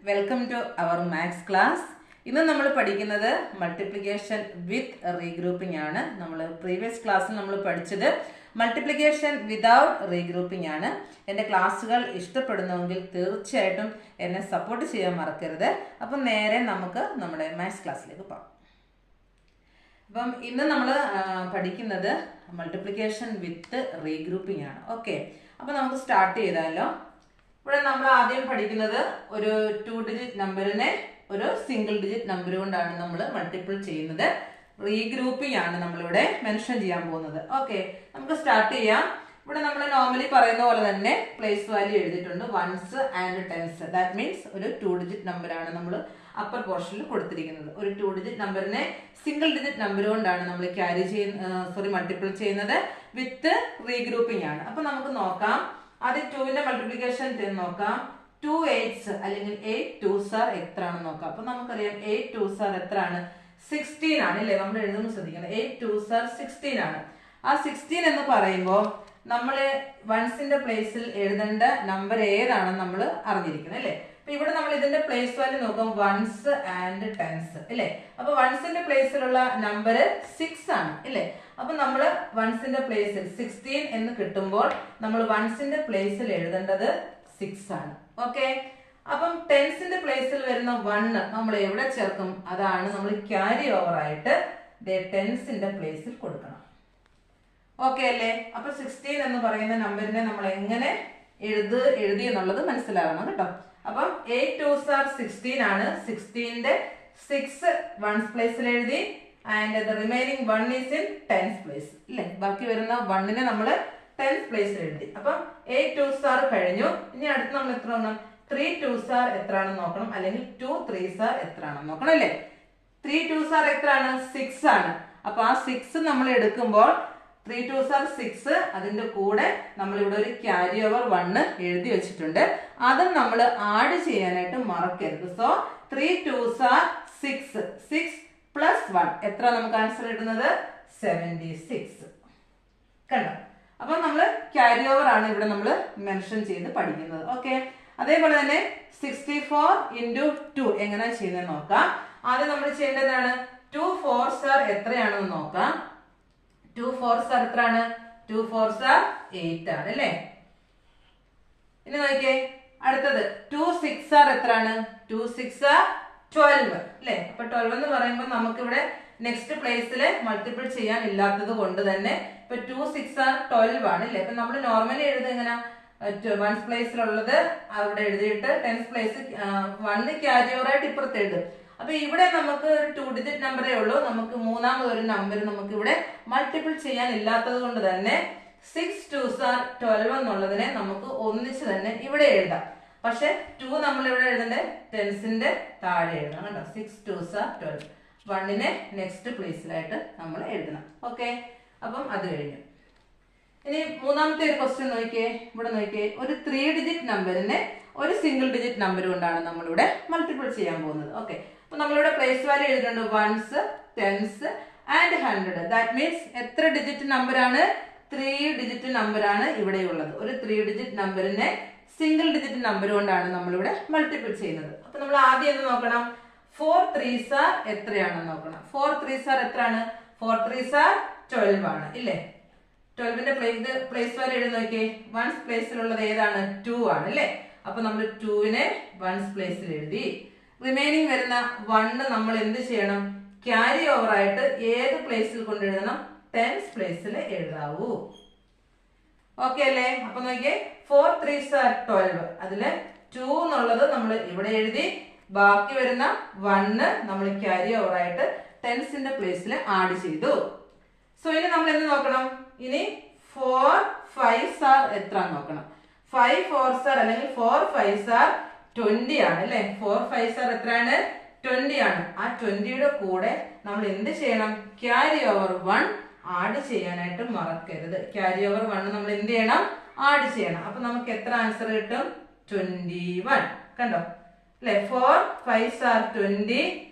Welcome to our maths class. ഇന്ന് നമ്മൾ പഠിക്കുന്നത് മൾട്ടിപ്ലിക്കേഷൻ വിത്ത് റീഗ്രൂപ്പിംഗ് ആണ്. നമ്മൾ പ്രീവിയസ് ക്ലാസ്സിൽ നമ്മൾ പഠിച്ചത് മൾട്ടിപ്ലിക്കേഷൻ വിതൗട്ട് റീഗ്രൂപ്പിംഗ് ആണ്. എൻ്റെ ക്ലാസ്സുകൾ ഇഷ്ടപ്പെടുന്നുവെങ്കിൽ തീർച്ചയായിട്ടും എന്നെ സപ്പോർട്ട് ചെയ്യാൻ മറക്കരുത്. അപ്പം നേരെ നമുക്ക് നമ്മുടെ മാത്സ് ക്ലാസ്സിലേക്ക് പോകാം. അപ്പം ഇന്ന് നമ്മൾ പഠിക്കുന്നത് മൾട്ടിപ്ലിക്കേഷൻ വിത്ത് റീഗ്രൂപ്പിംഗ് ആണ്. ഓക്കെ, അപ്പം നമുക്ക് സ്റ്റാർട്ട് ചെയ്താലോ. ഇവിടെ നമ്മൾ ആദ്യം പഠിക്കുന്നത് ഒരു 2 ഡിജിറ്റ് നമ്പറിനെ ഒരു സിംഗിൾ ഡിജിറ്റ് നമ്പർ കൊണ്ടാണ് നമ്മൾ മൾട്ടിപ്പിൾ ചെയ്യുന്നത്. റീഗ്രൂപ്പിംഗ് ആണ് നമ്മളിവിടെ മെൻഷൻ ചെയ്യാൻ പോകുന്നത്. ഓക്കെ, നമുക്ക് സ്റ്റാർട്ട് ചെയ്യാം. ഇവിടെ നമ്മൾ നോർമലി പറയുന്ന പോലെ തന്നെ പ്ലേസ് വാല്യൂ എഴുതിയിട്ടുണ്ട്, ones and tens. That means ഒരു 2 ഡിജിറ്റ് നമ്പറാണ് നമ്മൾ അപ്പർ പോർഷനിൽ കൊടുത്തിരിക്കുന്നത്. ഒരു 2 ഡിജിറ്റ് നമ്പറിനെ സിംഗിൾ ഡിജിറ്റ് നമ്പർ കൊണ്ടാണ് നമ്മൾ മൾട്ടിപ്പിൾ ചെയ്യുന്നത്. വിത്ത് റീഗ്രൂപ്പിംഗ് ആണ്. അപ്പൊ നമുക്ക് നോക്കാം. ആദ്യം 2ന്റെ മൾട്ടിപ്ലിക്കേഷൻ നോക്കാം. 2 8s അല്ലെങ്കിൽ 8 2s എത്രയാണെന്ന് നോക്കാം. അപ്പൊ നമുക്കറിയാം 8 2s എത്രയാണ്? 16 ആണ് അല്ലേ? നമ്മൾ എഴുതുമ്പോൾ ശ്രദ്ധിക്കണം. 8 2s 16 ആണ്. ആ 16 എന്ന് പറയുമ്പോൾ നമ്മൾ വൺസിന്റെ പ്ലേസിൽ എഴുതേണ്ട നമ്പർ ഏതാണെന്ന് നമ്മൾ അറിഞ്ഞിരിക്കണം അല്ലേ? അപ്പൊ ഇവിടെ നമ്മൾ ഇതിന്റെ പ്ലേസ് വാല്യൂ നോക്കാം, വൺസ് ആൻഡ് ടെൻസ് അല്ലേ? അപ്പൊ വൺസിന്റെ പ്ലേസിലുള്ള നമ്പർ 6 ആണ് അല്ലേ? അപ്പൊ നമ്മൾ വൺസിന്റെ പ്ലേസിൽ 16 എന്ന് കിട്ടുമ്പോൾ നമ്മൾ വൺസിന്റെ പ്ലേസിൽ എഴുതേണ്ടത് 6 ആണ്. ഓക്കെ, അപ്പം ടെൻസിന്റെ പ്ലേസിൽ വരുന്ന 1 നമ്മൾ എവിടെ ചേർക്കും? അതാണ് നമ്മൾ ക്യാരി ഓവർ ആയിട്ട് ടെൻസിന്റെ പ്ലേസിൽ കൊടുക്കണം. ഓക്കെ അല്ലേ? അപ്പൊ 16 എന്ന് പറയുന്ന നമ്പറിനെ നമ്മൾ എങ്ങനെ എഴുതി എന്നുള്ളത് മനസ്സിലാകണം കേട്ടോ. അപ്പം 8 2s 16 ആണ്. 16ന്റെ 6 വൺസ് പ്ലേസിൽ എഴുതി and the remaining 1 is in tens place അല്ലേ? ബാക്കി വരുന്ന 1നെ നമ്മൾ 10th പ്ലേസിൽ എഴുതി. അപ്പം 8 2s കഴിഞ്ഞു. ഇനി അടുത്ത് നമ്മൾ എത്ര നോക്കണം? 3 2s എത്രയാണെന്ന് നോക്കണം, അല്ലെങ്കിൽ 2 3s എത്രയാണെന്ന് നോക്കണം അല്ലേ? 3 2s എത്രയാണ്? 6 ആണ്. അപ്പൊ ആ 6 നമ്മൾ എടുക്കുമ്പോൾ 3 2s 6, അതിന്റെ കൂടെ നമ്മൾ ഇവിടെ ഒരു ക്യാരി ഓവർ 1 എഴുതി വെച്ചിട്ടുണ്ട്. അതും നമ്മൾ ആഡ് ചെയ്യാനായിട്ട് മറക്കരുത്. സോ 3 2s 6, 6 പ്ലസ് 1 എത്ര നമുക്ക് ആൻസർ കിട്ടുന്നത്? 76. കണ്ടോ? അപ്പൊ നമ്മൾ ക്യാരി ഓവർ ആണ് ഇവിടെ നമ്മൾ മെൻഷൻ ചെയ്ത് പഠിക്കുന്നത്. ഓക്കെ, അതേപോലെ തന്നെ 64 into 2 എങ്ങനെ ചെയ്യുന്നത് നോക്കാം. ആദ്യം നമ്മൾ ചെയ്യേണ്ടതാണ് 2 4s എത്രയാണെന്ന് നോക്കാം. 2 4s എത്രയാണ്? 2 4s 8 ആണ് അല്ലേ? ഇനി നോക്കിയേ അടുത്തത് 2 6 എത്രയാണ്? 2 6 12 അല്ലേ? അപ്പൊ 12 എന്ന് പറയുമ്പോൾ നമുക്ക് ഇവിടെ നെക്സ്റ്റ് പ്ലേസിൽ മൾട്ടിപ്പിൾ ചെയ്യാൻ ഇല്ലാത്തത് കൊണ്ട് തന്നെ ഇപ്പൊ 2 6 12 ആണ് അല്ലേ? അപ്പൊ നമ്മൾ നോർമലി എഴുതുക എങ്ങനെ? വൺസ് പ്ലേസിലുള്ളത് അവിടെ എഴുതിയിട്ട് 10th പ്ലേസ് 1 ക്യാരി ഓവർ ആയിട്ട് ഇപ്പുറത്ത് എഴുതും. അപ്പൊ ഇവിടെ നമുക്ക് ഒരു 2 ഡിജിറ്റ് നമ്പറേ ഉള്ളൂ. നമുക്ക് മൂന്നാമത് ഒരു നമ്പർ നമുക്ക് ഇവിടെ മൾട്ടിപ്പിൾ ചെയ്യാൻ ഇല്ലാത്തത് കൊണ്ട് തന്നെ 6 2s 12 എന്നുള്ളതിനെ നമുക്ക് ഒന്നിച്ച് തന്നെ ഇവിടെ എഴുതാം. പക്ഷെ 2 നമ്മൾ ഇവിടെ എഴുതണ്ടേ ടെൻസിന്റെ താഴെ എഴുതണം കേട്ടോ. 6 2s 12, 1നെ നെക്സ്റ്റ് പ്ലേസിലായിട്ട് നമ്മൾ എഴുതണം. ഓക്കെ, അപ്പം അത് കഴിഞ്ഞു. ഇനി മൂന്നാമത്തെ ഒരു ക്വസ്റ്റ്യൻ നോക്കിയേ. ഇവിടെ നോക്കിയേ, ഒരു 3 ഡിജിറ്റ് നമ്പറിനെ ഒരു സിംഗിൾ ഡിജിറ്റ് നമ്പർ കൊണ്ടാണ് നമ്മളിവിടെ മൾട്ടിപ്പിൾ ചെയ്യാൻ പോകുന്നത്. ഓക്കെ, അപ്പൊ നമ്മളിവിടെ പ്ലേസ് വാല്യൂ എഴുതിയിട്ടുണ്ട്, once tens and 100. That means എത്ര ഡിജിറ്റ് നമ്പർ ആണ്? 3 ഡിജിറ്റ് നമ്പർ ആണ് ഇവിടെ ഉള്ളത്. ഒരു 3 ഡിജിറ്റ് നമ്പറിനെ സിംഗിൾ ഡിജിറ്റ് നമ്പർ കൊണ്ടാണ് നമ്മളിവിടെ മൾട്ടിപ്പിൾ ചെയ്യുന്നത്. അപ്പൊ നമ്മൾ ആദ്യം എന്ത് നോക്കണം? 4 3s എത്രയാണെന്ന് നോക്കണം. 4 3s എത്രയാണ്? 4 3s 12 ആണ് ഇല്ലേ? 12ന്റെ പ്ലേസ് വാല്യൂ എഴുതി നോക്കിയേ. വൺസ് പ്ലേസിലുള്ളത് ഏതാണ്? 2 ആണ് അല്ലേ? അപ്പൊ നമ്മൾ 2നെ വൺസ് പ്ലേസിൽ എഴുതി. റിമൈനിങ് വരുന്ന 1 നമ്മൾ എന്ത് ചെയ്യണം? ക്യാരി ഓവർ ആയിട്ട് ഏത് പ്ലേസിൽ കൊണ്ട് എഴുതണം? 10th പ്ലേസിൽ എഴുതാവൂ. ഓക്കെ അല്ലേ? അപ്പൊ നോക്കിയേ, 4 3s 12, അതില് 2 എന്നുള്ളത് നമ്മൾ ഇവിടെ എഴുതി. ബാക്കി വരുന്ന 1 നമ്മൾ ക്യാരി ഓവർ ആയിട്ട് ടെൻസിന്റെ പ്ലേസിൽ ആഡ് ചെയ്തു. സോ ഇനി നമ്മൾ എന്ത് നോക്കണം? ഇനി 4 5s എത്ര നോക്കണം. 5 4s അല്ലെങ്കിൽ 4 5s 20 ആണ് അല്ലെ? 4 5s എത്രയാണ്? 20 ആണ്. ആ 20യുടെ കൂടെ നമ്മൾ എന്ത് ചെയ്യണം? ക്യാരി ഓവർ 1 ആഡ് ചെയ്യാനായിട്ട് മറക്കരുത്. ക്യാരി ഓവർ 1 നമ്മൾ എന്ത് ചെയ്യണം? ആഡ് ചെയ്യണം. അപ്പൊ നമുക്ക് എത്ര ആൻസർ കിട്ടും? 21. കണ്ടോ അല്ലെ? 4 5s 20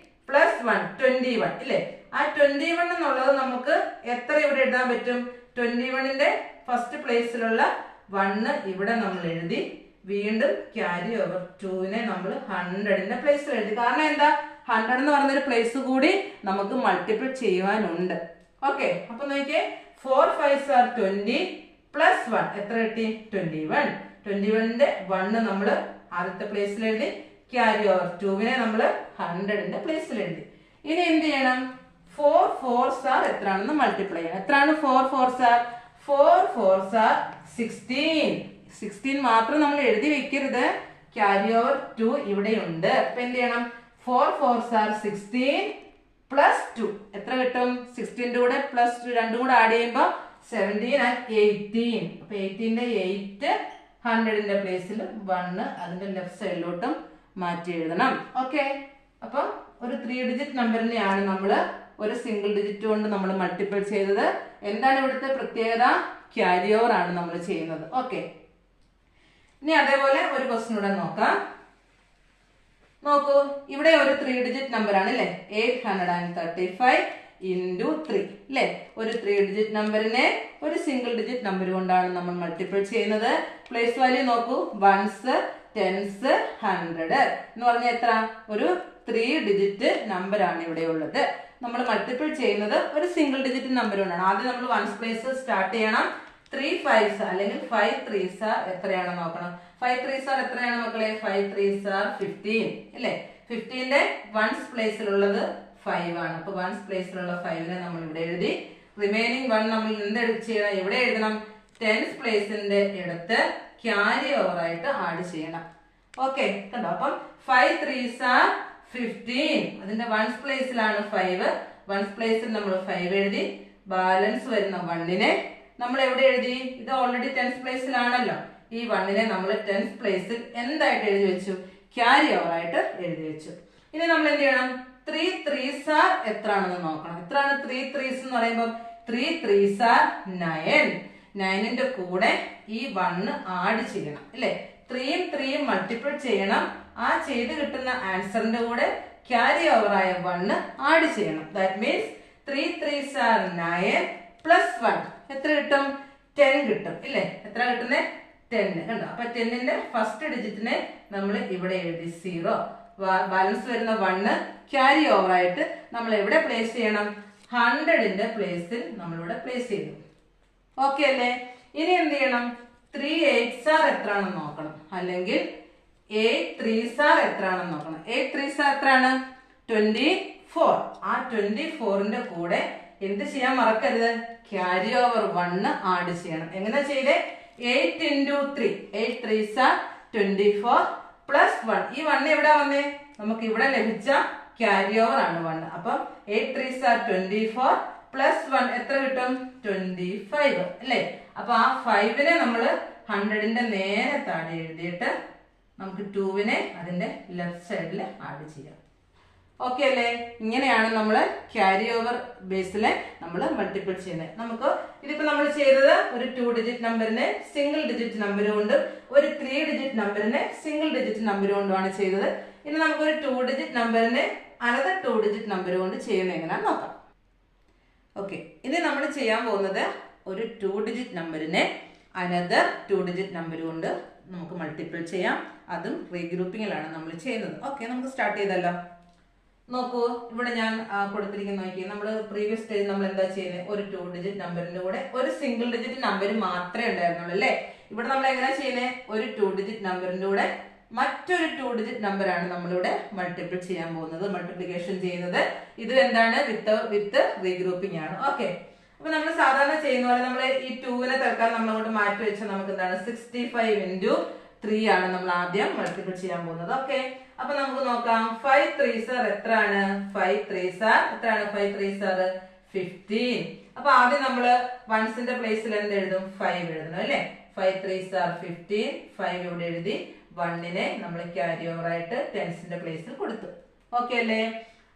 പ്ലസ് 1 21 ഇല്ലേ? ആ 21 എന്നുള്ളത് നമുക്ക് എത്ര ഇവിടെ എഴുതാൻ പറ്റും? 21ന്റെ ഫസ്റ്റ് പ്ലേസിലുള്ള 1 ഇവിടെ നമ്മൾ എഴുതി. വീണ്ടും ക്യാരി ഓവർ 2നെ നമ്മൾ 100ന്റെ പ്ലേസിൽ എഴുതി. കാരണം എന്താ, 100 എന്ന് പറഞ്ഞൊരു പ്ലേസ് കൂടി നമുക്ക് മൾട്ടിപ്പിൾ ചെയ്യുവാനുണ്ട്. ഓക്കെ, അപ്പൊ നോക്കിയേ 4 5s are 20 പ്ലസ് 1 എത്ര കിട്ടി? 21. 21ന്റെ 1 നമ്മൾ ആദ്യത്തെ പ്ലേസിൽ എഴുതി. ക്യാരി ഓവർ 2നെ നമ്മൾ 100ന്റെ പ്ലേസിൽ എഴുതി. ഇനി എന്ത് ചെയ്യണം? 4 4s are എത്രയാണെന്ന് മൾട്ടിപ്ലൈ ചെയ്യണം. എത്രയാണ് 4 4s are? 4 4s are 16. 16 മാത്രം നമ്മൾ എഴുതി വെക്കരുത്. ക്യാരി ഓവർ 2 ഇവിടെയുണ്ട്. അപ്പൊ എന്ത് ചെയ്യണം? 4 4s are 16 പ്ലസ് 2 എത്ര കിട്ടും? 16ന്റെ കൂടെ പ്ലസ് 2 രണ്ടും കൂടെ ആഡ് ചെയ്യുമ്പോൾ 17 and 18. അപ്പൊ 18ന്റെ 8 100ന്റെ പ്ലേസിൽ 1 അതിന്റെ ലെഫ്റ്റ് സൈഡിലോട്ടും മാറ്റി എഴുതണം. ഓക്കെ, അപ്പൊ ഒരു 3 ഡിജിറ്റ് നമ്പറിനെയാണ് നമ്മൾ ഒരു സിംഗിൾ ഡിജിറ്റ് കൊണ്ട് നമ്മൾ മൾട്ടിപ്പിൾ ചെയ്തത്. എന്താണ് ഇവിടുത്തെ പ്രത്യേകത? ക്യാരി ഓവർ ആണ് നമ്മൾ ചെയ്യുന്നത്. ഓക്കെ, ഇനി അതേപോലെ ഒരു ക്വസ്റ്റ്യൻ കൂടെ നോക്കാം. നോക്കൂ, ഇവിടെ ഒരു 3 ഡിജിറ്റ് നമ്പർ ആണ് അല്ലെ, 835 into 3 അല്ലെ. ഒരു 3 ഡിജിറ്റ് നമ്പറിനെ ഒരു സിംഗിൾ ഡിജിറ്റ് നമ്പർ കൊണ്ടാണ് നമ്മൾ മൾട്ടിപ്പിൾ ചെയ്യുന്നത്. പ്ലേസ് വാല്യൂ നോക്കൂ, 1s 10s 100 എന്ന് പറഞ്ഞാൽ എത്ര? ഒരു 3 ഡിജിറ്റ് നമ്പർ ആണ് ഇവിടെ ഉള്ളത്. നമ്മൾ മൾട്ടിപ്പിൾ ചെയ്യുന്നത് ഒരു സിംഗിൾ ഡിജിറ്റ് നമ്പർ കൊണ്ടാണ്. ആദ്യം നമ്മൾ 1s പ്ലേസ് സ്റ്റാർട്ട് ചെയ്യണം. 3 5s അല്ലെങ്കിൽ 5 3s എത്രയാണെന്ന് നോക്കണം. 5 3s എത്രയാണ് മക്കളെ? 5 3s 15 അല്ലേ. 15ന്റെ 1s പ്ലേസിലുള്ളത് 5 ആണ്. അപ്പൊ 1s പ്ലേസിലുള്ള 5നെ നമ്മൾ ഇവിടെ എഴുതി. റിമൈനിങ് 1 നമ്മൾ എന്ത് ചെയ്യണം? ഇവിടെ എഴുതണം. 10s പ്ലേസിന്റെ അടുത്ത് ക്യാരി ഓവർ ആയിട്ട് ആഡ് ചെയ്യണം. ഓക്കെ, കണ്ടോ? അപ്പം 5 3s 15. അതിന്റെ 1s പ്ലേസിലാണ് 5. 1s പ്ലേസിൽ നമ്മൾ 5 എഴുതി. ബാലൻസ് വരുന്ന 1നെ നമ്മൾ എവിടെ എഴുതി? ഇത് ഓൾറെഡി 10s പ്ലേസിലാണല്ലോ. ഈ 1നെ നമ്മൾ 10s പ്ലേസിൽ എന്തായിട്ട് എഴുതി വെച്ചു? ക്യാരി ഓവർ ആയിട്ട് എഴുതി വെച്ചു. ഇനി നമ്മൾ എന്ത് ചെയ്യണം? 3 3s എത്രയാണെന്ന് നോക്കണം. എത്രയാണ് 3 3s എന്ന് പറയുമ്പോൾ? 3 3s 9. 9ന്റെ കൂടെ ഈ 1 ആഡ് ചെയ്യണം അല്ലെ. 3യും 3യും മൾട്ടിപ്പിൾ ചെയ്യണം. ആ ചെയ്ത് കിട്ടുന്ന ആൻസറിന്റെ കൂടെ ക്യാരി ഓവർ ആയ 1 ആഡ് ചെയ്യണം. ദാറ്റ് മീൻസ് 3 3s 9 പ്ലസ് 1 എത്ര കിട്ടും? 10 കിട്ടും ഇല്ലേ. എത്ര കിട്ടുന്നേ? 10. കണ്ടോ? അപ്പൊ 10ന്റെ ഫസ്റ്റ് ഡിജിറ്റിനെ നമ്മൾ ഇവിടെ എഴുതി 0. ബാലൻസ് വരുന്ന 1 ക്യാരി ഓവർ ആയിട്ട് നമ്മൾ എവിടെ പ്ലേസ് ചെയ്യണം? 100ന്റെ പ്ലേസിൽ നമ്മളിവിടെ പ്ലേസ് ചെയ്തു. ഓക്കെ അല്ലേ? ഇനി എന്ത് ചെയ്യണം? 3 8s എത്രയാണെന്ന് നോക്കണം. അല്ലെങ്കിൽ 8 3s എത്രയാണെന്ന് നോക്കണം. 8 3s എത്രയാണ്? 24. ആ 24ന്റെ കൂടെ എന്ത് ചെയ്യാൻ മറക്കരുത്? ക്യാരി ഓവർ 1 ആഡ് ചെയ്യണം. എങ്ങനെ ചെയ്തേ? 8 into 3 8 3s 24 പ്ലസ് 1. ഈ 1 എവിടെ വന്നേ? നമുക്ക് ഇവിടെ ലഭിച്ച ക്യാരി ഓവർ ആണ് 1. അപ്പം 8 3s 24 പ്ലസ് 1 എത്ര കിട്ടും? 25 അല്ലേ. അപ്പൊ ആ 5നെ നമ്മൾ 100ന്റെ നേരെ താഴെ എഴുതിയിട്ട് നമുക്ക് 2നെ അതിന്റെ ലെഫ്റ്റ് സൈഡിൽ ആഡ് ചെയ്യാം. ഓക്കെ അല്ലേ? ഇങ്ങനെയാണ് നമ്മൾ ക്യാരി ഓവർ ബേസിലെ നമ്മൾ മൾട്ടിപ്പിൾ ചെയ്യുന്നത്. നമുക്ക് ഇതിപ്പോ നമ്മൾ ചെയ്തത് ഒരു 2 ഡിജിറ്റ് നമ്പറിനെ സിംഗിൾ ഡിജിറ്റ് നമ്പർ കൊണ്ട്, ഒരു 3 ഡിജിറ്റ് നമ്പറിനെ സിംഗിൾ ഡിജിറ്റ് നമ്പർ കൊണ്ടുമാണ് ചെയ്തത്. ഇനി നമുക്കൊരു 2 ഡിജിറ്റ് നമ്പറിനെ അനദർ 2 ഡിജിറ്റ് നമ്പർ കൊണ്ട് ചെയ്യുന്നത് എങ്ങനെയാണെന്ന് നോക്കാം. ഓക്കെ, ഇനി നമ്മൾ ചെയ്യാൻ പോകുന്നത് ഒരു 2 ഡിജിറ്റ് നമ്പറിനെ അനദർ 2 ഡിജിറ്റ് നമ്പർ കൊണ്ട് നമുക്ക് മൾട്ടിപ്പിൾ ചെയ്യാം. അതും റീഗ്രൂപ്പിങ്ങിലാണ് നമ്മൾ ചെയ്യുന്നത്. ഓക്കെ, നമുക്ക് സ്റ്റാർട്ട് ചെയ്തല്ലോ. നോക്കൂ, ഇവിടെ ഞാൻ കൊടുത്തിരിക്കുന്ന നോക്കി. നമ്മൾ പ്രീവിയസ് സ്റ്റേജ് നമ്മൾ എന്താ ചെയ്യുന്നത്? ഒരു 2 ഡിജിറ്റ് നമ്പറിന്റെ കൂടെ ഒരു സിംഗിൾ ഡിജിറ്റ് നമ്പർ മാത്രമേ ഉണ്ടായിരുന്നുള്ളൂ അല്ലേ. ഇവിടെ നമ്മൾ എങ്ങനെ ചെയ്യുന്നത്? ഒരു 2 ഡിജിറ്റ് നമ്പറിന്റെ കൂടെ മറ്റൊരു 2 ഡിജിറ്റ് നമ്പറാണ് നമ്മളിവിടെ മൾട്ടിപ്പിൾ ചെയ്യാൻ പോകുന്നത്, മൾട്ടിപ്ലിക്കേഷൻ ചെയ്യുന്നത്. ഇത് എന്താണ്? വിത്ത് റീഗ്രൂപ്പിംഗ് ആണ്. ഓക്കെ, അപ്പൊ നമ്മൾ സാധാരണ ചെയ്യുന്ന പോലെ നമ്മൾ ഈ 2നെ തൽക്കാലം നമ്മളോട് മാറ്റി വെച്ചാൽ നമുക്ക് എന്താണ്? 65 into 3 ആണ് നമ്മൾ ആദ്യം മൾട്ടിപ്പിൾ ചെയ്യാൻ പോകുന്നത്. ഓക്കെ, അപ്പൊ നമുക്ക് നോക്കാം. 5 3s എത്രയാണ്? 5 3s എത്രയാണ്? 5 3s 15. അപ്പൊ ആദ്യം നമ്മള് 1sന്റെ പ്ലേസിൽ എന്ത് എഴുതും? 5 എഴുതണം അല്ലെ. 5 3s 15. 5 ഇവിടെ എഴുതി. 1നെ നമ്മൾ ക്യാരി ഓവർ ആയിട്ട് 10sന്റെ പ്ലേസിൽ കൊടുത്തു. ഓക്കെ അല്ലേ?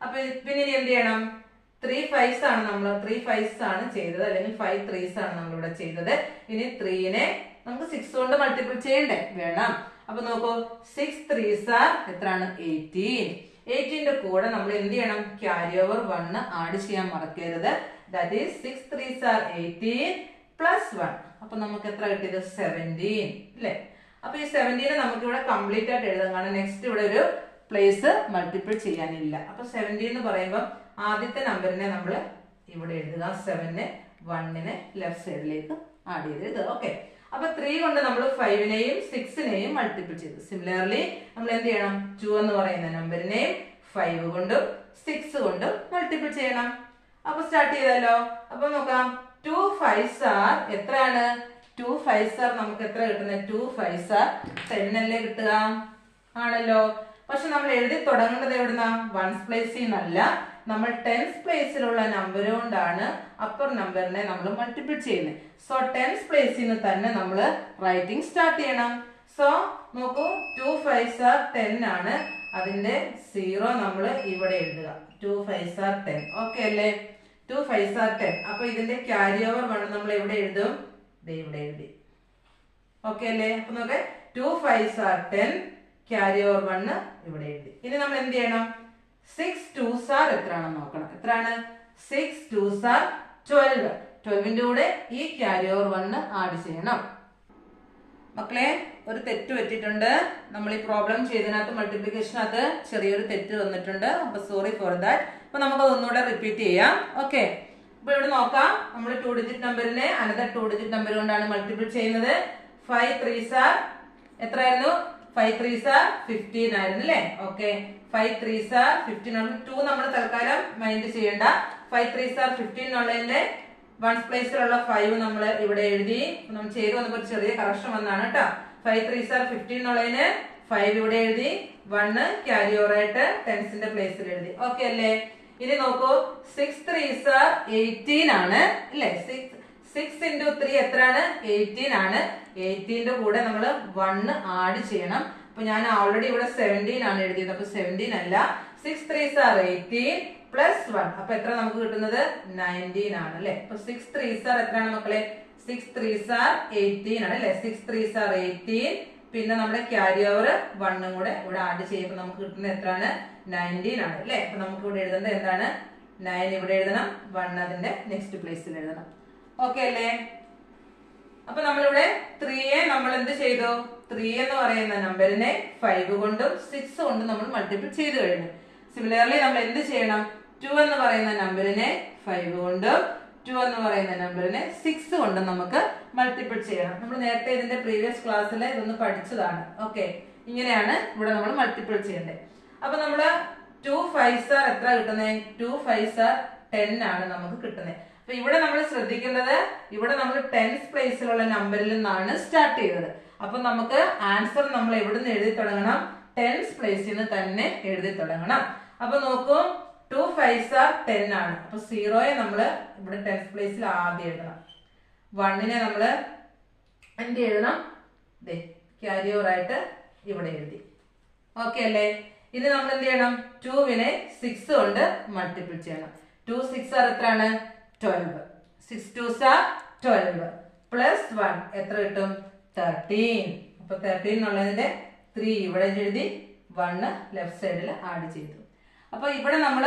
അപ്പൊ പിന്നെ ഇനി എന്ത് ചെയ്യണം? 3 5s ആണ് നമ്മൾ 3 5s ആണ് ചെയ്തത്, അല്ലെങ്കിൽ 5 3s ആണ് നമ്മളിവിടെ ചെയ്തത്. ഇനി 3നെ നമുക്ക് 6 കൊണ്ട് മൾട്ടിപ്പിൾ ചെയ്യണ്ടേ? വേണം. അപ്പൊ നോക്കൂ, 6 3s എത്രയാണ്? 18. 18ന്റെ കൂടെ നമ്മൾ എന്ത് ചെയ്യണം? ക്യാരി ഓവർ 1 ആഡ് ചെയ്യാൻ മറക്കരുത്. That is 6 3s 18 plus 1. അപ്പൊ നമുക്ക് എത്ര കിട്ടിയത്? 17 അല്ലേ. അപ്പൊ ഈ 17 നമുക്ക് ഇവിടെ കംപ്ലീറ്റ് ആയിട്ട് എഴുതാം, കാരണം നെക്സ്റ്റ് ഇവിടെ ഒരു പ്ലേസ് മൾട്ടിപ്പിൾ ചെയ്യാനില്ല. അപ്പൊ 17 എന്ന് പറയുമ്പോൾ ആദ്യത്തെ നമ്പറിനെ നമ്മൾ ഇവിടെ എഴുതുക, 7നെ 1നെ ലെഫ്റ്റ് സൈഡിലേക്ക് ആഡ് ചെയ്ത് എഴുതുക. ഓക്കെ, അപ്പൊ 3 കൊണ്ട് നമ്മൾ 5നെയും 6നെയും മൾട്ടിപ്പിൾ ചെയ്തു. സിമിലർലി നമ്മൾ എന്ത് ചെയ്യണം, 2 എന്ന് പറയുന്ന നമ്പറിനെയും 5 കൊണ്ടും 6 കൊണ്ടും മൾട്ടിപ്പിൾ ചെയ്യണം. അപ്പൊ സ്റ്റാർട്ട് ചെയ്താലോ. അപ്പൊ നോക്കാം, 2 5s are എത്രയാണ്, 2 5s are നമുക്ക് എത്ര കിട്ടുന്നത്, 2 5s are 10 അല്ലേ കിട്ടുക, ആണല്ലോ. പക്ഷെ നമ്മൾ എഴുതി തുടങ്ങേണ്ടത് എവിടുന്ന, വൺസ് പ്ലേസിൽ നിന്നല്ല, നമ്മൾ ടെൻസ് പ്ലേസിലുള്ള നമ്പർ കൊണ്ടാണ് അപ്പർ നമ്പറിനെ നമ്മൾ മൾട്ടിപ്പിൾ ചെയ്യുന്നത്. സോ ടെൻസ് പ്ലേസിൽ നിന്ന് തന്നെ നമ്മൾ റൈറ്റിംഗ് സ്റ്റാർട്ട് ചെയ്യണം. സോ നോക്കൂ, 2 5s are 10 ആണ്, അതിന്റെ 0 നമ്മൾ ഇവിടെ എഴുതുക. 2 5s are 10. ഓക്കെ അല്ലേ, 2 5s are 10. അപ്പൊ ഇതിന്റെ ക്യാരി ഓവർ 1 നമ്മൾ എവിടെ എഴുതും, ഇവിടെ എഴുതി. ഓക്കെ അല്ലേ, അപ്പൊ നോക്കെ 2 5s are 10, ക്യാരി ഓവർ 1 ഇവിടെ എഴുതി. ഇനി നമ്മൾ എന്ത് ചെയ്യണം, 6 2s are എത്രയാണെന്ന് നോക്കണം. എത്രയാണ്, 6 2s are 12. 12ന്റെ കൂടെ ഈ ക്യാരി ഓവർ 1 ആഡ് ചെയ്യണം. മക്കളെ, ഒരു തെറ്റ് പറ്റിയിട്ടുണ്ട്. നമ്മൾ ഈ പ്രോബ്ലം ചെയ്തതിനകത്ത് മൾട്ടിപ്ലിക്കേഷനകത്ത് ചെറിയൊരു തെറ്റ് വന്നിട്ടുണ്ട്. അപ്പൊ സോറി ഫോർ ദാറ്റ്. അപ്പൊ നമുക്ക് ഒന്നുകൂടെ റിപ്പീറ്റ് ചെയ്യാം. ഓക്കെ, അപ്പൊ ഇവിടെ നോക്കാം, നമ്മൾ 2 ഡിജിറ്റ് നമ്പറിനെ അനദർ 2 ഡിജിറ്റ് നമ്പർ കൊണ്ടാണ് മൾട്ടിപ്പിൾ ചെയ്യുന്നത്. 5 3s are എത്രയായിരുന്നു, 5 3s are 15 ആയിരുന്നു അല്ലേ. Okay, 5 3s are 15. 2 നമ്മൾ തൽക്കാലം മൈൻഡ് ചെയ്യണ്ട. 5 3s are 15 എന്നുള്ളതിന്റെ വൺസ് പ്ലേസിലുള്ള 5 നമ്മൾ ഇവിടെ എഴുതി. നമ്മൾ ചെയ്ത് വന്നപ്പോൾ ഒരു ചെറിയ കറക്ഷൻ വന്നാണ് കേട്ടോ. 5 3s are 15 എന്നുള്ളതിന് 5 ഇവിടെ എഴുതി, 1 ക്യാരി ഓവർ ആയിട്ട് ടെൻസിന്റെ പ്ലേസിൽ എഴുതി. ഓക്കെ അല്ലേ. ഇനി നോക്കൂ, 6 3s are 18 ആണ് അല്ലേ. 6 into 3 എത്രയാണ്, 18 ആണ്. 18ന്റെ കൂടെ നമ്മൾ 1 ആഡ് ചെയ്യണം. അപ്പൊ ഞാൻ ഓൾറെഡി ഇവിടെ 17 ആണ് എഴുതിയത്, അപ്പൊ 17 അല്ല, 6 3s are 18 പ്ലസ് 1. അപ്പൊ എത്ര നമുക്ക് കിട്ടുന്നത്, 19 ആണ് അല്ലെ. അപ്പൊ 6 3s are എത്രയാണ് മക്കളെ, 6 3s are 18 ആണ് അല്ലെ. 6 3s are 18, പിന്നെ നമ്മുടെ ക്യാരി ഓവർ 1 കൂടെ ഇവിടെ ആഡ് ചെയ്യുമ്പോൾ നമുക്ക് കിട്ടുന്നത് എത്രയാണ്, 19 ആണ് അല്ലെ. അപ്പൊ നമുക്ക് ഇവിടെ എഴുതേണ്ടത് എന്താണ്, 9 ഇവിടെ എഴുതണം, 1 അതിന്റെ നെക്സ്റ്റ് പ്ലേസിൽ എഴുതണം. ഓക്കെ അല്ലേ. അപ്പൊ നമ്മളിവിടെ 3യെ നമ്മൾ എന്ത് ചെയ്തു, 3 എന്ന് പറയുന്ന നമ്പറിനെ 5 കൊണ്ടും 6 കൊണ്ടും നമ്മൾ മൾട്ടിപ്പിൾ ചെയ്തു കഴിഞ്ഞു. സിമിലർലി നമ്മൾ എന്ത് ചെയ്യണം, 2 എന്ന് പറയുന്ന നമ്പറിനെ 5 കൊണ്ടും 2 എന്ന് പറയുന്ന നമ്പറിനെ 6 കൊണ്ടും നമുക്ക് മൾട്ടിപ്പിൾ ചെയ്യണം. നമ്മൾ നേരത്തെ ഇതിന്റെ പ്രീവിയസ് ക്ലാസ്സിൽ ഇതൊന്ന് പഠിച്ചതാണ്. ഓക്കെ, ഇങ്ങനെയാണ് ഇവിടെ നമ്മൾ മൾട്ടിപ്പിൾ ചെയ്യേണ്ടത്. അപ്പൊ നമ്മള് 2 5s are എത്ര കിട്ടുന്നത്, 2 5s are 10 ആണ് നമുക്ക് കിട്ടുന്നത്. അപ്പൊ ഇവിടെ നമ്മൾ ശ്രദ്ധിക്കേണ്ടത്, ഇവിടെ നമ്മൾ ടെൻസ് പ്ലേസിലുള്ള നമ്പറിൽ നിന്നാണ് സ്റ്റാർട്ട് ചെയ്തത്. അപ്പൊ നമുക്ക് ആൻസർ നമ്മൾ എവിടെ നിന്ന് എഴുതി തുടങ്ങണം, ടെൻസ് പ്ലേസിൽ നിന്ന് തന്നെ എഴുതി തുടങ്ങണം. അപ്പൊ നോക്കൂ, 2 5s are 10 ആണ്. അപ്പൊ 0യെ നമ്മൾ ഇവിടെ ടെൻസ് പ്ലേസിൽ ആദ്യം എഴുതണം. 1നെ നമ്മൾ എന്ത് എഴുതണം, ക്യാരി ഓവർ ആയിട്ട് ഇവിടെ എഴുതി. ഓക്കെ അല്ലേ. ഇനി നമ്മൾ എന്ത് ചെയ്യണം, 2നെ 6 കൊണ്ട് മൾട്ടിപ്പിൾ ചെയ്യണം. 2 6 are എത്രയാണ്, 12. 6 2s are 12 പ്ലസ് 1 എത്ര കിട്ടും, 13. അപ്പൊ 13 എന്നുള്ളതിന്റെ 3 ഇവിടെ എഴുതി, 1 ലെഫ്റ്റ് സൈഡിൽ ആഡ് ചെയ്തു. അപ്പൊ ഇവിടെ നമ്മൾ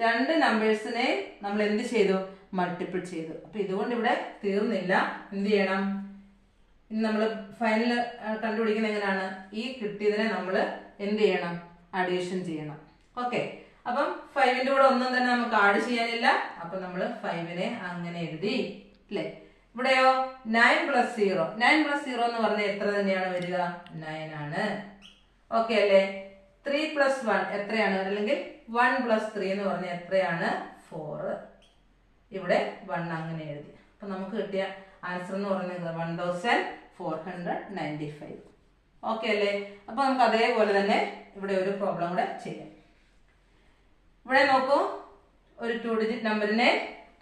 രണ്ട് നമ്പേഴ്സിനെ നമ്മൾ എന്ത് ചെയ്തു, മൾട്ടിപ്പിൾ ചെയ്തു. അപ്പൊ ഇതുകൊണ്ട് ഇവിടെ തീർന്നില്ല. എന്ത് ചെയ്യണം, ഇനി നമ്മൾ ഫൈനൽ കണ്ടുപിടിക്കുന്നത് എങ്ങനെയാണ്, ഈ കിട്ടിയതിനെ നമ്മൾ എന്ത് ചെയ്യണം, അഡീഷൻ ചെയ്യണം. ഓക്കെ, അപ്പം 5ന്റെ കൂടെ ഒന്നും തന്നെ നമുക്ക് ആഡ് ചെയ്യാനില്ല. അപ്പൊ നമ്മൾ 5നെ അങ്ങനെ എഴുതി അല്ലെ. ഇവിടെയോ 9 + 0, 9 + 0 എന്ന് പറഞ്ഞാൽ എത്ര തന്നെയാണ് വരിക, 9 ആണ്. ഓക്കെ അല്ലേ. 3 + 1 എത്രയാണ്, അല്ലെങ്കിൽ 1 + 3 എന്ന് പറഞ്ഞാൽ എത്രയാണ്, 4. ഇവിടെ 1 അങ്ങനെ എഴുതി. അപ്പൊ നമുക്ക് കിട്ടിയ ആൻസർ എന്ന് പറയുന്നത് 1495. ഓക്കെ അല്ലേ. അപ്പൊ നമുക്ക് അതേപോലെ തന്നെ ഇവിടെ ഒരു പ്രോബ്ലം കൂടെ ചെയ്യാം. ഇവിടെ നോക്കൂ, ഒരു 2 ഡിജിറ്റ് നമ്പറിനെ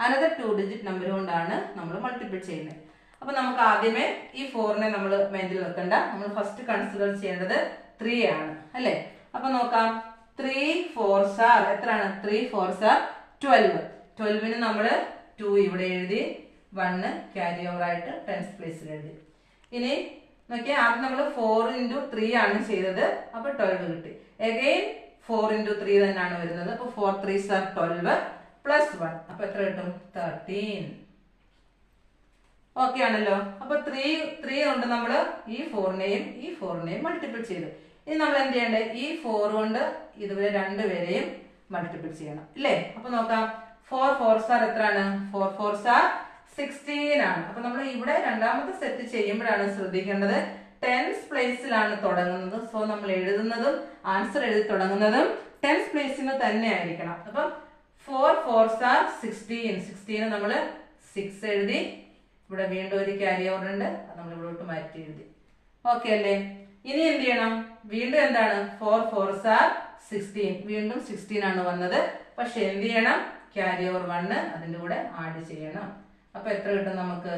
അനദർ 2 ഡിജിറ്റ് നമ്പർ കൊണ്ടാണ് നമ്മൾ മൾട്ടിപ്പിൾ ചെയ്യുന്നത്. അപ്പൊ നമുക്ക് ആദ്യമേ ഈ 4നെ നമ്മൾ മൈൻഡിൽ വെക്കണ്ട. നമ്മൾ ഫസ്റ്റ് കൺസിഡർ ചെയ്യേണ്ടത് 3 ആണ് അല്ലെ. അപ്പൊ നോക്കാം, 3 4s are എത്രയാണ്, 3 4s are 12. 12ന് നമ്മൾ 2 ഇവിടെ എഴുതി, 1 ക്യാരി ഓവർ ആയിട്ട് ടെൻസ് പ്ലേസിൽ എഴുതി. ഇനി നോക്കിയാൽ ആദ്യം നമ്മൾ 4 into 3 ആണ് ചെയ്തത്. അപ്പൊ 12 കിട്ടി. അഗൈൻ 4 into 3 തന്നെയാണ് വരുന്നത്. അപ്പൊ 4 3s are 12 പ്ലസ് 1. അപ്പൊ എത്ര കിട്ടും, 13. ഓക്കെ ആണല്ലോ. അപ്പൊ ത്രീ കൊണ്ട് നമ്മൾ ഈ ഫോറിനെയും മൾട്ടിപ്പിൾ ചെയ്തു. ഇനി നമ്മൾ എന്ത് ചെയ്യണ്ടേ? ഈ 4 കൊണ്ട് ഇതുവരെ രണ്ടുപേരെയും മൾട്ടിപ്പിൾ ചെയ്യണം അല്ലേ? അപ്പൊ നോക്കാം. 4 4s are എത്രയാണ്? 4 4s are 16 ആണ്. അപ്പൊ നമ്മൾ ഇവിടെ രണ്ടാമത്തെ സെറ്റ് ചെയ്യുമ്പോഴാണ് ശ്രദ്ധിക്കേണ്ടത്, ടെൻസ് പ്ലേസിലാണ് തുടങ്ങുന്നത്. സോ നമ്മൾ എഴുതുന്നതും ആൻസർ എഴുതി തുടങ്ങുന്നതും ടെൻസ് പ്ലേസിൽ നിന്ന് തന്നെ ആയിരിക്കണം. അപ്പം 4 4s are 16. 16 നമ്മൾ 6 എഴുതി. ഇവിടെ വീണ്ടും ഒരു ക്യാരി ഓവർ ഉണ്ട്, അത് നമ്മൾ ഇവിടോട്ട് മാറ്റി എഴുതി. ഓക്കെ അല്ലേ? ഇനി എന്ത് ചെയ്യണം? വീണ്ടും എന്താണ്? 4 4s are 16. വീണ്ടും 16 ആണ് വന്നത്. പക്ഷെ എന്ത് ചെയ്യണം? ക്യാരി ഓവർ 1 അതിന്റെ കൂടെ ആഡ് ചെയ്യണം. അപ്പൊ എത്ര കിട്ടും നമുക്ക്?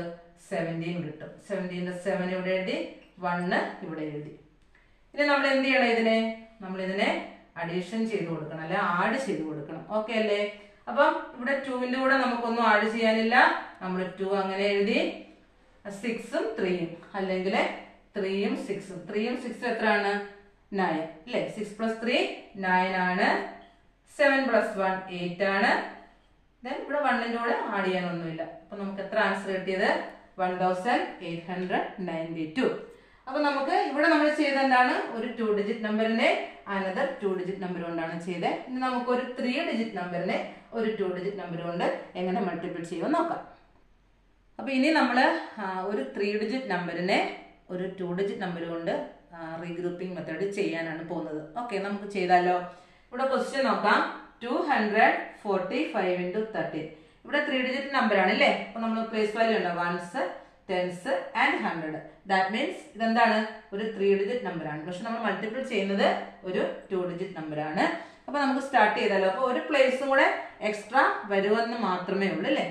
17 കിട്ടും. 17ന്റെ 7 ഇവിടെ എഴുതി, 1 ഇവിടെ എഴുതി. ഇനി നമ്മൾ എന്ത് ചെയ്യണം? നമ്മൾ ഇതിനെ അഡീഷൻ ചെയ്ത് കൊടുക്കണം, അല്ലെ ആഡ് ചെയ്ത് കൊടുക്കണം. ഓക്കെ അല്ലേ? അപ്പം ഇവിടെ 2ന്റെ കൂടെ നമുക്കൊന്നും ആഡ് ചെയ്യാനില്ല. നമ്മൾ 2 അങ്ങനെ എഴുതി, 6ഉം 3ഉം, അല്ലെങ്കിൽ 3ഉം 6ഉം. 3ഉം 6ഉം എത്രയാണ്? 9 അല്ലേ? 6 + 3 9 ആണ്. 7 + 1 8 ആണ്. ദെൻ ഇവിടെ 1ന്റെ കൂടെ ആഡ് ചെയ്യാനൊന്നുമില്ല. അപ്പൊ നമുക്ക് എത്ര ആൻസർ കിട്ടിയത്? 1892. അപ്പൊ നമുക്ക് ഇവിടെ നമ്മൾ ചെയ്ത എന്താണ്? ഒരു 2 ഡിജിറ്റ് നമ്പറിനെ അനദർ 2 ഡിജിറ്റ് നമ്പർ കൊണ്ടാണ് ചെയ്തത്. ഇനി നമുക്ക് ഒരു 3 ഡിജിറ്റ് നമ്പറിനെ ഒരു 2 ഡിജിറ്റ് നമ്പർ കൊണ്ട് എങ്ങനെ മൾട്ടിപ്പിൾ ചെയ്യുമെന്ന് നോക്കാം. അപ്പൊ ഇനി നമ്മൾ ഒരു 3 ഡിജിറ്റ് നമ്പറിനെ ഒരു 2 ഡിജിറ്റ് നമ്പർ കൊണ്ട് റീഗ്രൂപ്പിംഗ് മെത്തേഡ് ചെയ്യാനാണ് പോകുന്നത്. ഓക്കെ, നമുക്ക് ചെയ്താലോ? ഇവിടെ ക്വസ്റ്റ്യൻ നോക്കാം. 245 × 13. ഇവിടെ 3 ഡിജിറ്റ് നമ്പർ ആണ് അല്ലേ? അപ്പൊ നമ്മൾ പ്ലേസ് വാല്യൂ ഉണ്ടോ? 1s 10s and 100. That means ഇതെന്താണ്? ഒരു 3 ഡിജിറ്റ് നമ്പർ ആണ്. പക്ഷെ നമ്മൾ മൾട്ടിപ്പിൾ ചെയ്യുന്നത് ഒരു 2 ഡിജിറ്റ് നമ്പർ ആണ്. അപ്പൊ നമുക്ക് സ്റ്റാർട്ട് ചെയ്താലോ? അപ്പൊ ഒരു പ്ലേസും കൂടെ എക്സ്ട്രാ വരുമെന്ന് മാത്രമേ ഉള്ളൂ അല്ലേ?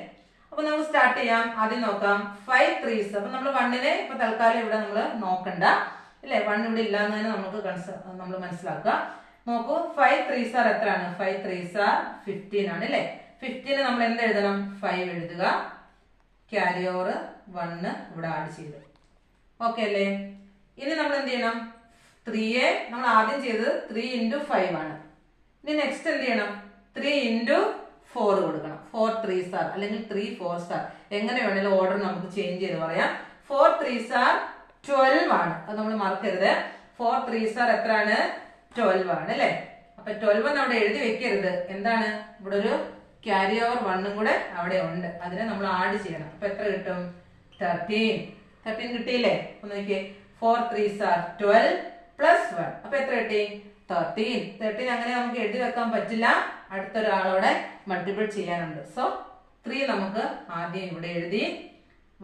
അപ്പൊ നമുക്ക് സ്റ്റാർട്ട് ചെയ്യാം. ആദ്യം നോക്കാം. 5 3s. അപ്പൊ നമ്മൾ 1നെ ഇപ്പൊ തൽക്കാലം ഇവിടെ നമ്മൾ നോക്കണ്ട അല്ലേ? 1 ഇവിടെ ഇല്ലാന്ന് തന്നെ നമുക്ക് നമ്മൾ മനസ്സിലാക്കുക. നോക്കൂ, 5 3s are എത്രയാണ്? 5 3s are 15 ആണ് അല്ലേ? 15 നമ്മൾ എന്ത് എഴുതണം? 5 എഴുതുക. ക്യാരി ഓവർ 1 ഇവിടെ ആഡ് ചെയ്ത്. ഓക്കെ അല്ലേ? ഇനി നമ്മൾ എന്ത് ചെയ്യണം? 3യെ നമ്മൾ ആദ്യം ചെയ്തത് 3 × 5 ആണ്. ഇനി നെക്സ്റ്റ് എന്ത് ചെയ്യണം? 3 × 4 കൊടുക്കണം. 4 3s are അല്ലെങ്കിൽ 3 4s are, എങ്ങനെ വേണമെങ്കിലും ഓർഡർ നമുക്ക് ചേഞ്ച് ചെയ്ത് പറയാം. 4 3s are 12 ആണ്. അത് നമ്മൾ മറക്കരുത്. 4 3s are എത്രയാണ്? 12 ആണ് അല്ലേ? അപ്പൊ 12 അവിടെ എഴുതി വെക്കരുത്. എന്താണ്? ഇവിടെ ഒരു ക്യാരി ഓവർ 1 കൂടെ അവിടെ ഉണ്ട്, അതിനെ നമ്മൾ ആഡ് ചെയ്യണം. അപ്പൊ എത്ര കിട്ടും? 13 കിട്ടിയില്ലേ? ഒന്ന് നോക്കിയേ. 4 3s are 12 + 1. അപ്പൊ എത്ര കിട്ടി? 13 അങ്ങനെ നമുക്ക് എഴുതി വെക്കാൻ പറ്റില്ല. അടുത്തൊരാളോടെ മൾട്ടിപ്പിൾ ചെയ്യാനുണ്ട്. സോ 3 നമുക്ക് ആദ്യം ഇവിടെ എഴുതി.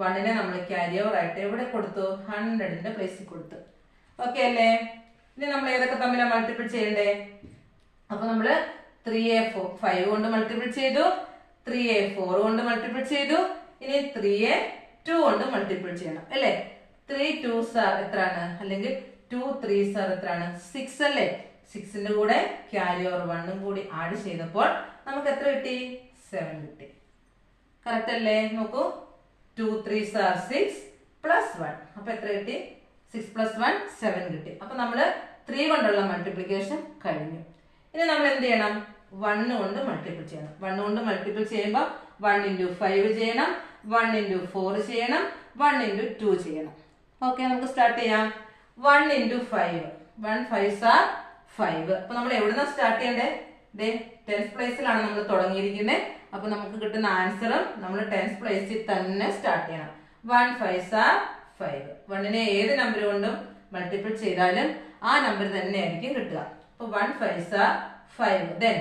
1നെ നമ്മൾ ക്യാരി ഓവർ ആയിട്ട് എവിടെ കൊടുത്തു? 100ന്റെ പ്ലേസിൽ കൊടുത്തു. ഓക്കെ അല്ലേ? ഇനി നമ്മൾ ഏതൊക്കെ തമ്മിലാണ് മൾട്ടിപ്പിൾ ചെയ്യണ്ടേ? അപ്പൊ നമ്മള് 3യെ 5 കൊണ്ട് മൾട്ടിപ്പിൾ ചെയ്തു, 3യെ 4 കൊണ്ട് മൾട്ടിപ്പിൾ ചെയ്തു. ഇനി 3യെ 2 കൊണ്ട് മൾട്ടിപ്പിൾ ചെയ്യണം അല്ലേ? 3 2s are എത്രയാണ്? അല്ലെങ്കിൽ 2 3s are എത്രയാണ്? 6 അല്ലേ? 6ന്റെ കൂടെ ക്യാരി ഓവർ 1 കൂടി ആഡ് ചെയ്തപ്പോൾ നമുക്ക് എത്ര കിട്ടി? 7 കിട്ടി. കറക്റ്റ് അല്ലേ? നോക്കൂ, 2 3s are 6 + 1. അപ്പൊ എത്ര കിട്ടി? 6 + 1 7 കിട്ടി. അപ്പൊ നമ്മള് 3 കൊണ്ടുള്ള മൾട്ടിപ്ലിക്കേഷൻ കഴിഞ്ഞു. ഇനി നമ്മൾ എന്ത് ചെയ്യണം? 1 കൊണ്ട് മൾട്ടിപ്പിൾ ചെയ്യണം. 1 കൊണ്ട് മൾട്ടിപ്പിൾ ചെയ്യുമ്പോൾ 1 × 5 ചെയ്യണം, 1 × 4 ചെയ്യണം, 1 × 2 ചെയ്യണം. ഓക്കെ, നമുക്ക് സ്റ്റാർട്ട് ചെയ്യാം. 1 × 5. 1 5s are 5. അപ്പൊ നമ്മൾ എവിടുന്ന സ്റ്റാർട്ട് ചെയ്യണ്ടേ? 10th പ്ലേസിലാണ് നമ്മൾ തുടങ്ങിയിരിക്കുന്നത്. അപ്പൊ നമുക്ക് കിട്ടുന്ന ആൻസറും നമ്മൾ 10th പ്ലേസിൽ തന്നെ സ്റ്റാർട്ട് ചെയ്യണം. 1 5s are 5. 1നെ ഏത് നമ്പർ കൊണ്ടും മൾട്ടിപ്പിൾ ചെയ്താലും ആ നമ്പർ തന്നെ ആയിരിക്കും കിട്ടുക. അപ്പൊ 1 5s are 5. Then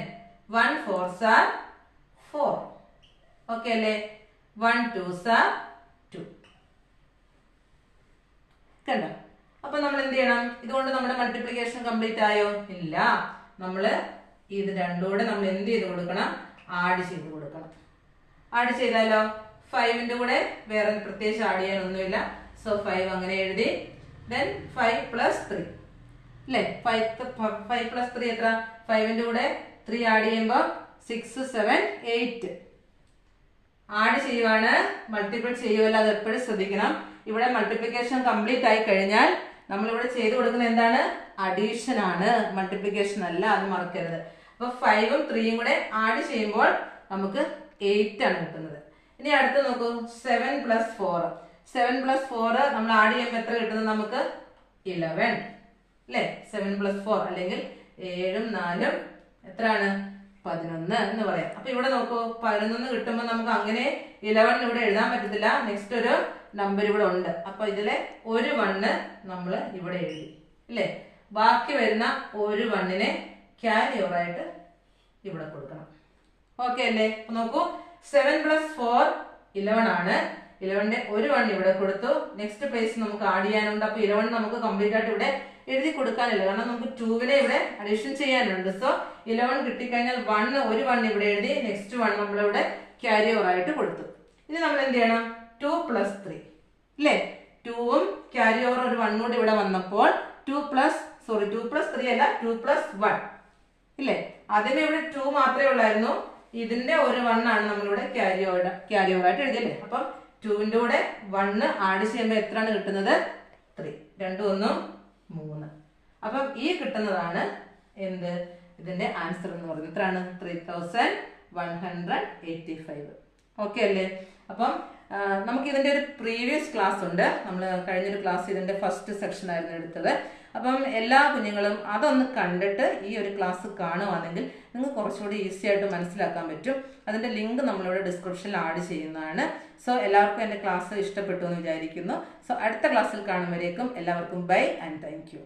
1 4s are 4. Okay അല്ലേ? 1 2s are 2. കണ്ടോ? അപ്പൊ നമ്മൾ എന്ത് ചെയ്യണം? ഇതുകൊണ്ട് നമ്മുടെ മൾട്ടിപ്ലിക്കേഷൻ കംപ്ലീറ്റ് ആയോ? ഇല്ല. നമ്മള് ഇത് രണ്ടുകൂടെ നമ്മൾ എന്ത് ചെയ്ത് കൊടുക്കണം? ആഡ് ചെയ്ത് കൊടുക്കണം. ആഡ് ചെയ്താലോ? 5ന്റെ കൂടെ വേറെ പ്രത്യേകിച്ച് ആഡ് ചെയ്യാനൊന്നുമില്ല. സോ 5 അങ്ങനെ എഴുതി. ദെൻ 5 + 3 അല്ലേ? 5 + 3 എത്ര? 5ന്റെ കൂടെ 3 ആഡ് ചെയ്യുമ്പോൾ 6 7 8 ആഡ് ചെയ്യുവാണ്. മൾട്ടിപ്പിൾ ചെയ്യുമല്ലോ, അത് എപ്പോഴും ശ്രദ്ധിക്കണം. ഇവിടെ മൾട്ടിപ്ലിക്കേഷൻ കംപ്ലീറ്റ് ആയി കഴിഞ്ഞാൽ നമ്മളിവിടെ ചെയ്ത് കൊടുക്കുന്നത് എന്താണ്? അഡീഷൻ ആണ്, മൾട്ടിപ്ലിക്കേഷൻ അല്ല, അത് മറക്കരുത്. അപ്പൊ 5ഉം 3യും കൂടെ ആഡ് ചെയ്യുമ്പോൾ നമുക്ക് 8 ആണ് കിട്ടുന്നത്. ഇനി അടുത്ത് നോക്കൂ, 7 + 4. 7 + 4 നമ്മൾ ആഡ് ചെയ്യുമ്പോൾ എത്ര കിട്ടുന്നത് നമുക്ക് 11 അല്ലേ? 7 + 4 അല്ലെങ്കിൽ 7ഉം 4ഉം എത്രയാണ് 11 എന്ന് പറയാം. അപ്പൊ ഇവിടെ നോക്കൂ 11 കിട്ടുമ്പോൾ നമുക്ക് അങ്ങനെ 11 ഇവിടെ എഴുതാൻ പറ്റത്തില്ല. നെക്സ്റ്റ് ഒരു നമ്പർ ഇവിടെ ഉണ്ട്. അപ്പൊ ഇതിലെ ഒരു 1 നമ്മൾ ഇവിടെ എഴുതി അല്ലേ? ബാക്കി വരുന്ന ഒരു 1നെ ക്യാരി ഓവർ ആയിട്ട് ഇവിടെ കൊടുക്കണം. ഓക്കെ അല്ലേ? അപ്പൊ നോക്കൂ 7 + 4 11 ആണ്. 11ന്റെ ഒരു 1 ഇവിടെ കൊടുത്തു. നെക്സ്റ്റ് പ്ലേസ് നമുക്ക് ആഡ് ചെയ്യാനുണ്ട്. അപ്പൊ 11 നമുക്ക് കംപ്ലീറ്റ് ആയിട്ട് ഇവിടെ എഴുതി കൊടുക്കാനില്ല, കാരണം നമുക്ക് 2നെ ഇവിടെ അഡീഷൻ ചെയ്യാനുണ്ട്. സോ 11 കിട്ടിക്കഴിഞ്ഞാൽ ഒരു 1 ഇവിടെ എഴുതി. നെക്സ്റ്റ് 1 നമ്മളിവിടെ ക്യാരി ഓവർ ആയിട്ട് കൊടുത്തു. ഇനി നമ്മൾ എന്ത് ചെയ്യണം? 2 + 3 അല്ലേ? 2ഉം ക്യാരി ഓവർ ഒരു 1 കൂടി ഇവിടെ വന്നപ്പോൾ 2 + 3 അല്ല 2 + 1 ഇല്ലേ? അതിന് ഇവിടെ 2 മാത്രമേ ഉള്ളായിരുന്നു. ഇതിന്റെ ഒരു 1 ആണ് നമ്മളിവിടെ ക്യാരി ഓവർ ആയിട്ട് എഴുതിയല്ലേ? അപ്പം 2ന്റെ കൂടെ 1 ആഡ് ചെയ്യുമ്പോൾ എത്രയാണ് കിട്ടുന്നത്? 3. 2 1 3. അപ്പം ഈ കിട്ടുന്നതാണ് എന്ത്? ഇതിന്റെ ആൻസർ എന്ന് പറയുന്നത് എത്രയാണ്? 3185. ഓക്കെ അല്ലേ? അപ്പം നമുക്ക് ഇതിന്റെ ഒരു പ്രീവിയസ് ക്ലാസ് ഉണ്ട്. നമ്മൾ കഴിഞ്ഞൊരു ക്ലാസ് ഇതിന്റെ ഫസ്റ്റ് സെക്ഷൻ ആയിരുന്നു എടുത്തത്. അപ്പം എല്ലാ കുഞ്ഞുങ്ങളും അതൊന്ന് കണ്ടിട്ട് ഈ ഒരു ക്ലാസ് കാണുവാണെങ്കിൽ നിങ്ങൾക്ക് കുറച്ചുകൂടി ഈസി ആയിട്ട് മനസ്സിലാക്കാൻ പറ്റും. അതിന്റെ ലിങ്ക് നമ്മളിവിടെ ഡിസ്ക്രിപ്ഷനിൽ ആഡ് ചെയ്യുന്നതാണ്. സോ എല്ലാവർക്കും എൻ്റെ ക്ലാസ് ഇഷ്ടപ്പെട്ടു എന്ന് വിചാരിക്കുന്നു. സോ അടുത്ത ക്ലാസ്സിൽ കാണുമ്പോഴേക്കും എല്ലാവർക്കും ബൈ ആൻഡ് താങ്ക് യു.